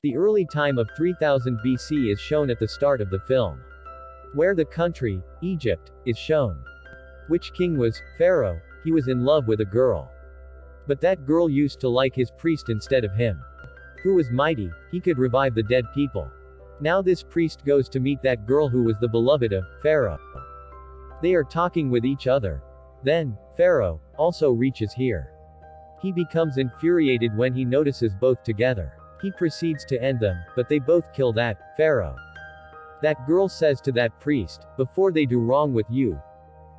The early time of 3000 BC is shown at the start of the film, where the country, Egypt, is shown. Which king was Pharaoh? He was in love with a girl. But that girl used to like his priest instead of him, who was mighty, he could revive the dead people. Now this priest goes to meet that girl who was the beloved of Pharaoh. They are talking with each other. Then, Pharaoh also reaches here. He becomes infuriated when he notices both together. He proceeds to end them, but they both kill that Pharaoh. That girl says to that priest, before they do wrong with you,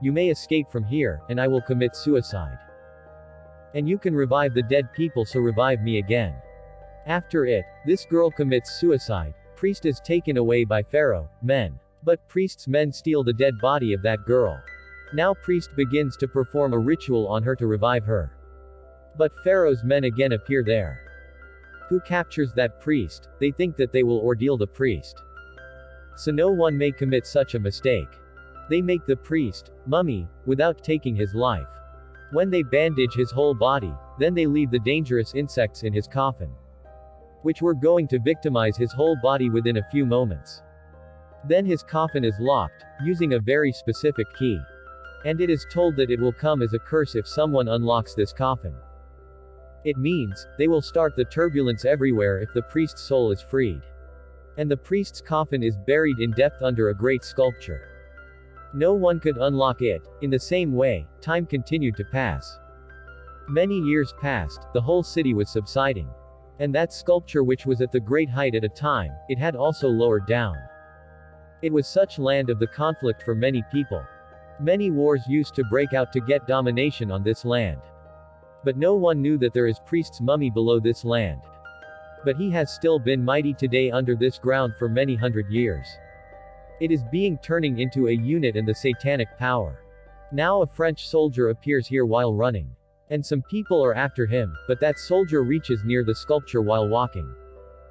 you may escape from here, and I will commit suicide. And you can revive the dead people, so revive me again. After it, this girl commits suicide. Priest is taken away by Pharaoh men. But priest's men steal the dead body of that girl. Now priest begins to perform a ritual on her to revive her. But Pharaoh's men again appear there. Who captures that priest? They think that they will ordeal the priest, so no one may commit such a mistake. They make the priest mummy without taking his life. When they bandage his whole body, then they leave the dangerous insects in his coffin, which were going to victimize his whole body within a few moments. Then his coffin is locked, using a very specific key. And it is told that it will come as a curse if someone unlocks this coffin. It means, they will start the turbulence everywhere if the priest's soul is freed. And the priest's coffin is buried in depth under a great sculpture. No one could unlock it. In the same way, time continued to pass. Many years passed, the whole city was subsiding. And that sculpture, which was at the great height at a time, it had also lowered down. It was such land of the conflict for many people. Many wars used to break out to get domination on this land. But no one knew that there is priest's mummy below this land. But he has still been mighty today under this ground for many hundred years. It is being turning into a unit and the satanic power. Now a French soldier appears here while running. And some people are after him, but that soldier reaches near the sculpture while walking.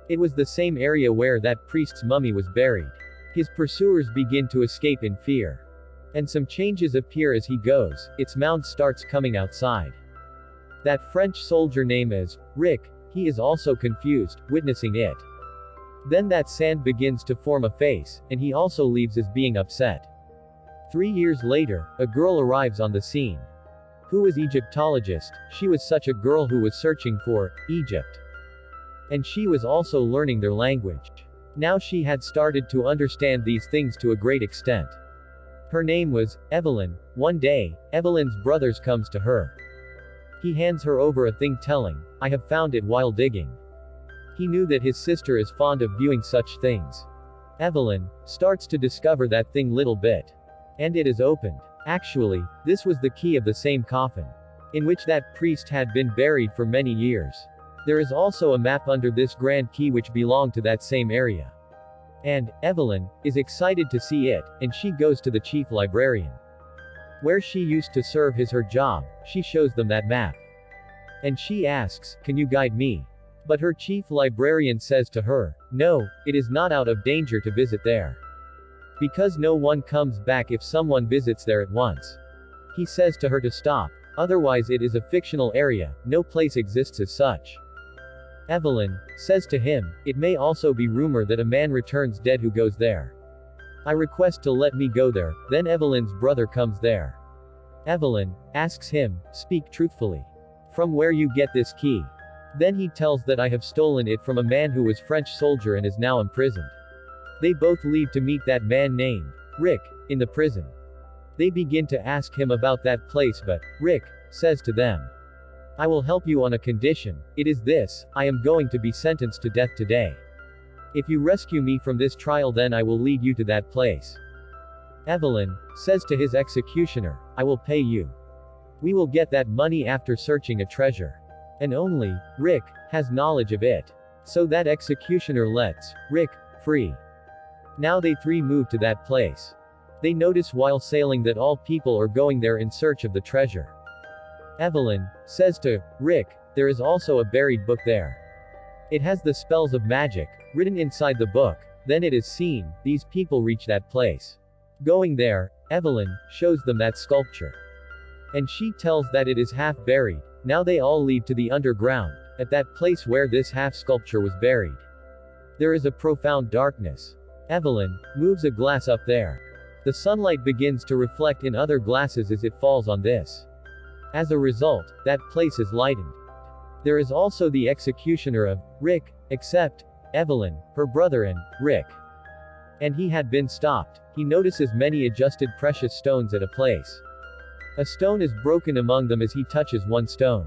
It was the same area where that priest's mummy was buried. His pursuers begin to escape in fear. And some changes appear as he goes, its mound starts coming outside. That French soldier name is Rick, he is also confused, witnessing it. Then that sand begins to form a face, and he also leaves as being upset. 3 years later, a girl arrives on the scene. Who was Egyptologist? She was such a girl who was searching for Egypt. And she was also learning their language. Now she had started to understand these things to a great extent. Her name was Evelyn. One day, Evelyn's brothers comes to her. He hands her over a thing telling, I have found it while digging. He knew that his sister is fond of viewing such things. Evelyn starts to discover that thing little bit. And it is opened. Actually, this was the key of the same coffin, in which that priest had been buried for many years. There is also a map under this grand key which belonged to that same area. And Evelyn is excited to see it, and she goes to the chief librarian. Where she used to serve is her job. She shows them that map. And she asks, can you guide me? But her chief librarian says to her, no, it is not out of danger to visit there. Because no one comes back if someone visits there at once. He says to her to stop, otherwise it is a fictional area, no place exists as such. Evelyn says to him, it may also be rumor that a man returns dead who goes there. I request to let me go there. Then Evelyn's brother comes there. Evelyn asks him, speak truthfully. From where you get this key? Then he tells that I have stolen it from a man who was French soldier and is now imprisoned. They both leave to meet that man named Rick in the prison. They begin to ask him about that place, but Rick says to them, I will help you on a condition. It is this, I am going to be sentenced to death today. If you rescue me from this trial, then I will lead you to that place. Evelyn says to his executioner, I will pay you. We will get that money after searching a treasure. And only Rick has knowledge of it. So that executioner lets Rick free. Now they three move to that place. They notice while sailing that all people are going there in search of the treasure. Evelyn says to Rick, there is also a buried book there. It has the spells of magic written inside the book. Then it is seen, these people reach that place. Going there, Evelyn shows them that sculpture. And she tells that it is half buried. Now they all leave to the underground, at that place where this half sculpture was buried. There is a profound darkness. Evelyn moves a glass up there. The sunlight begins to reflect in other glasses as it falls on this. As a result, that place is lightened. There is also the executioner of Rick, except Evelyn, her brother, and Rick. And he had been stopped. He notices many adjusted precious stones at a place. A stone is broken among them as he touches one stone.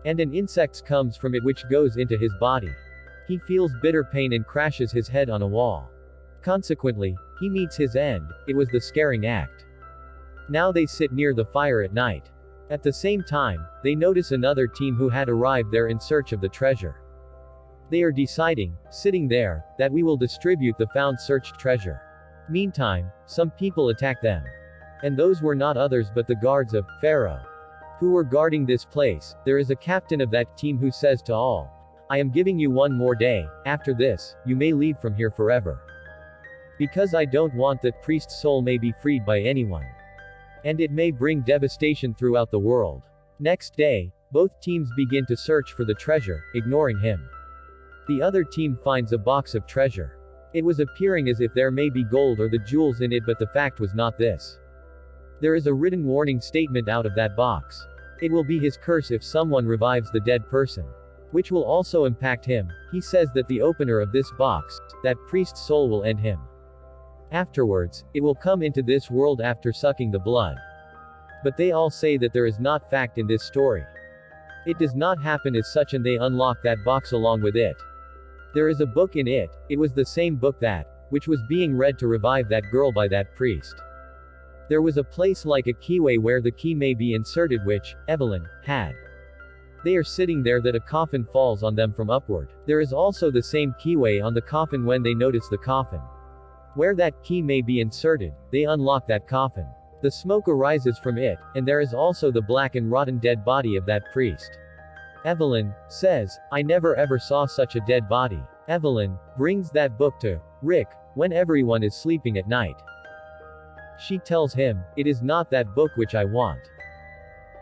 And an insect comes from it which goes into his body. He feels bitter pain and crashes his head on a wall. Consequently, he meets his end. It was the scaring act. Now they sit near the fire at night. At the same time, they notice another team who had arrived there in search of the treasure. They are deciding, sitting there, that we will distribute the found searched treasure. Meantime, some people attack them. And those were not others but the guards of Pharaoh, who were guarding this place. There is a captain of that team who says to all, "I am giving you one more day, after this, you may leave from here forever. Because I don't want that priest's soul may be freed by anyone. And it may bring devastation throughout the world." Next day, both teams begin to search for the treasure, ignoring him. The other team finds a box of treasure. It was appearing as if there may be gold or the jewels in it, but the fact was not this. There is a written warning statement out of that box. It will be his curse if someone revives the dead person, which will also impact him. He says that the opener of this box, that priest's soul, will end him. Afterwards, it will come into this world after sucking the blood. But they all say that there is not fact in this story. It does not happen as such, and they unlock that box along with it. There is a book in it. It was the same book which was being read to revive that girl by that priest. There was a place like a keyway where the key may be inserted, which Evelyn had. They are sitting there that a coffin falls on them from upward. There is also the same keyway on the coffin. When they notice the coffin where that key may be inserted, they unlock that coffin. The smoke arises from it, and there is also the black and rotten dead body of that priest. Evelyn says, "I never ever saw such a dead body." Evelyn brings that book to Rick when everyone is sleeping at night. She tells him, "It is not that book which I want.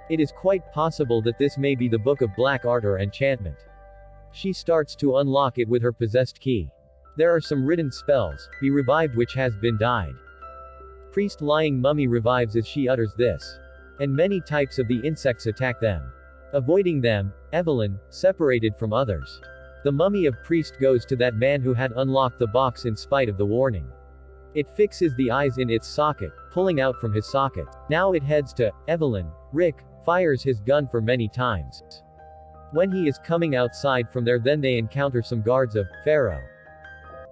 It is quite possible that this may be the book of black art or enchantment." She starts to unlock it with her possessed key. There are some written spells, "Be revived," which has been died. Priest lying mummy revives as she utters this. And many types of the insects attack them. Avoiding them, Evelyn, separated from others. The mummy of priest goes to that man who had unlocked the box in spite of the warning. It fixes the eyes in its socket, pulling out from his socket. Now it heads to Evelyn. Rick fires his gun for many times. When he is coming outside from there, then they encounter some guards of Pharaoh.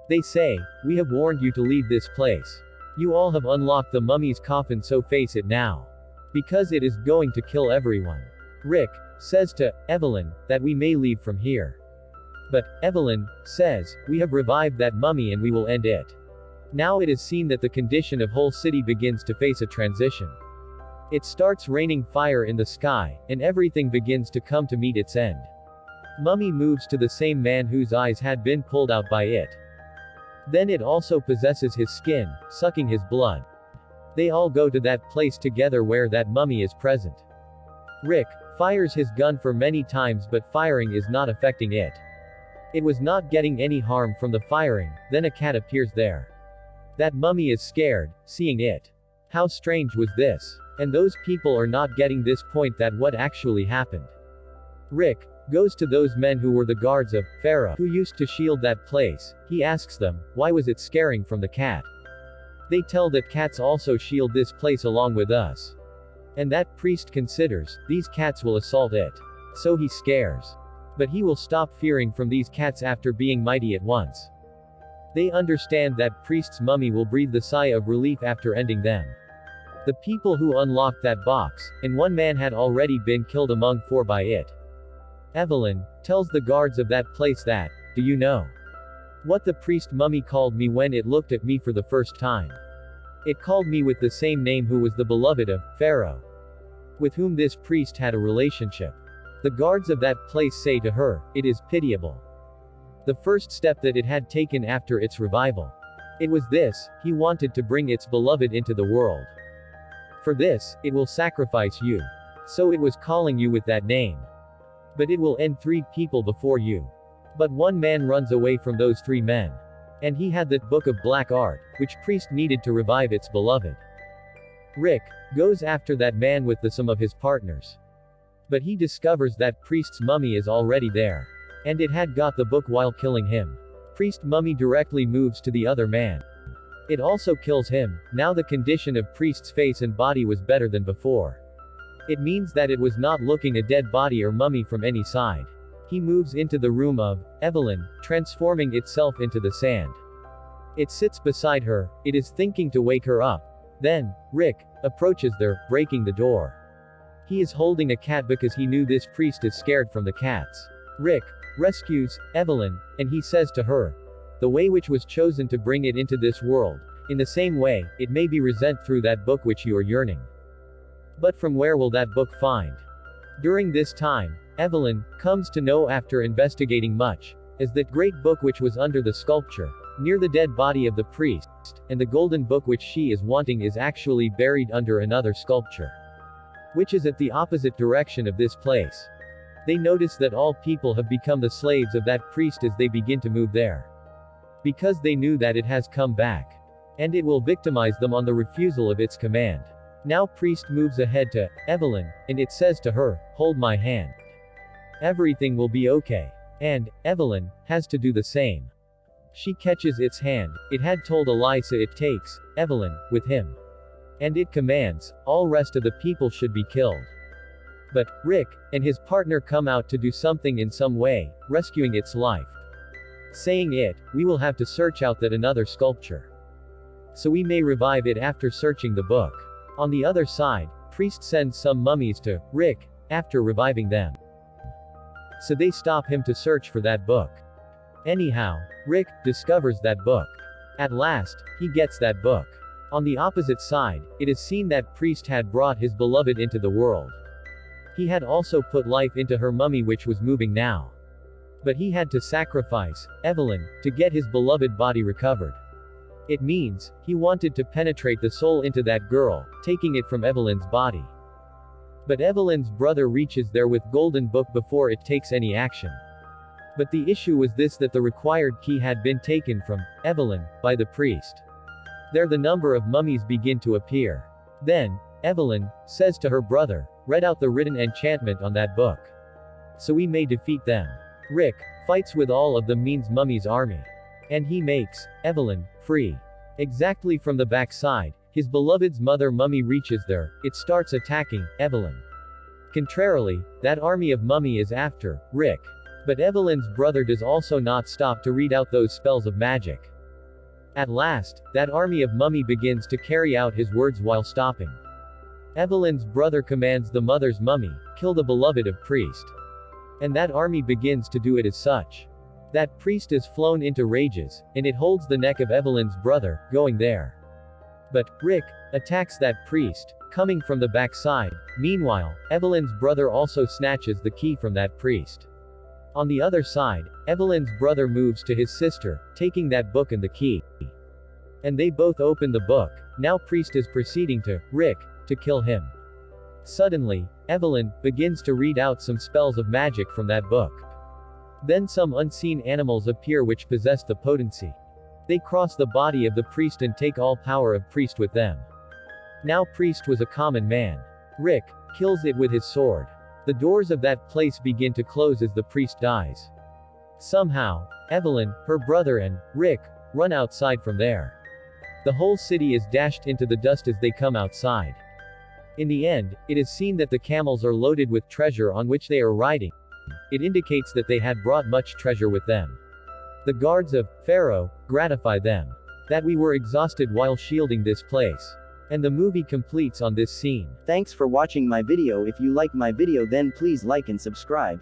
They say, "We have warned you to leave this place. You all have unlocked the mummy's coffin, so face it now. Because it is going to kill everyone." Rick says to Evelyn that we may leave from here. But Evelyn says, "We have revived that mummy and we will end it." Now it is seen that the condition of whole city begins to face a transition. It starts raining fire in the sky, and everything begins to come to meet its end. Mummy moves to the same man whose eyes had been pulled out by it. Then it also possesses his skin, sucking his blood. They all go to that place together where that mummy is present. Rick fires his gun for many times, but firing is not affecting it. It was not getting any harm from the firing. Then a cat appears there. That mummy is scared, seeing it. How strange was this? And those people are not getting this point that what actually happened. Rick goes to those men who were the guards of Pharaoh, who used to shield that place. He asks them, why was it scaring from the cat? They tell that cats also shield this place along with us. And that priest considers, these cats will assault it. So he scares. But he will stop fearing from these cats after being mighty at once. They understand that priest's mummy will breathe the sigh of relief after ending them. The people who unlocked that box, and one man had already been killed among four by it. Evelyn tells the guards of that place that, "Do you know what the priest mummy called me when it looked at me for the first time? It called me with the same name, who was the beloved of Pharaoh, with whom this priest had a relationship." The guards of that place say to her, "It is pitiable. The first step that it had taken after its revival. It was this, he wanted to bring its beloved into the world. For this, it will sacrifice you. So it was calling you with that name. But it will end 3 people before you." But one man runs away from those 3 men. And he had that book of black art, which priest needed to revive its beloved. Rick goes after that man with some of his partners. But he discovers that priest's mummy is already there. And it had got the book while killing him. Priest mummy directly moves to the other man. It also kills him. Now the condition of priest's face and body was better than before. It means that it was not looking a dead body or mummy from any side. He moves into the room of Evelyn, transforming itself into the sand. It sits beside her. It is thinking to wake her up. Then, Rick approaches there, breaking the door. He is holding a cat because he knew this priest is scared from the cats. Rick rescues Evelyn, and he says to her, the way which was chosen to bring it into this world, in the same way, it may be resent through that book which you are yearning. But from where will that book find? During this time, Evelyn comes to know after investigating much, as that great book which was under the sculpture, near the dead body of the priest, and the golden book which she is wanting is actually buried under another sculpture, which is at the opposite direction of this place. They notice that all people have become the slaves of that priest as they begin to move there. Because they knew that it has come back. And it will victimize them on the refusal of its command. Now priest moves ahead to Evelyn, and it says to her, hold my hand. Everything will be okay. And Evelyn has to do the same. She catches its hand. It had told Elisa it takes Evelyn with him. And it commands all rest of the people should be killed. But Rick and his partner come out to do something in some way, rescuing its life. Saying it, we will have to search out that another sculpture. So we may revive it after searching the book. On the other side, priest sends some mummies to Rick after reviving them. So they stop him to search for that book. Anyhow, Rick discovers that book. At last, he gets that book. On the opposite side, it is seen that priest had brought his beloved into the world. He had also put life into her mummy which was moving now. But he had to sacrifice Evelyn to get his beloved body recovered. It means he wanted to penetrate the soul into that girl, taking it from Evelyn's body. But Evelyn's brother reaches there with golden book before it takes any action. But the issue was this, that the required key had been taken from Evelyn by the priest. There the number of mummies begin to appear. Then Evelyn says to her brother, read out the written enchantment on that book. So we may defeat them. Rick fights with all of the means mummy's army. And he makes Evelyn free. Exactly from the backside, his beloved's mother mummy reaches there, it starts attacking Evelyn. Contrarily, that army of mummy is after Rick. But Evelyn's brother does also not stop to read out those spells of magic. At last, that army of mummy begins to carry out his words while stopping. Evelyn's brother commands the mother's mummy, kill the beloved of priest. And that army begins to do it as such. That priest is flown into rages, and it holds the neck of Evelyn's brother, going there. But Rick attacks that priest, coming from the backside. Meanwhile, Evelyn's brother also snatches the key from that priest. On the other side, Evelyn's brother moves to his sister, taking that book and the key. And they both open the book. Now priest is proceeding to Rick to kill him. Suddenly, Evelyn begins to read out some spells of magic from that book. Then some unseen animals appear which possess the potency. They cross the body of the priest and take all power of priest with them. Now priest was a common man. Rick kills it with his sword. The doors of that place begin to close as the priest dies. Somehow, Evelyn, her brother and Rick run outside from there. The whole city is dashed into the dust as they come outside. In the end, it is seen that the camels are loaded with treasure on which they are riding. It indicates that they had brought much treasure with them. The guards of Pharaoh gratify them that we were exhausted while shielding this place. And the movie completes on this scene. Thanks for watching my video. If you like my video then please like and subscribe.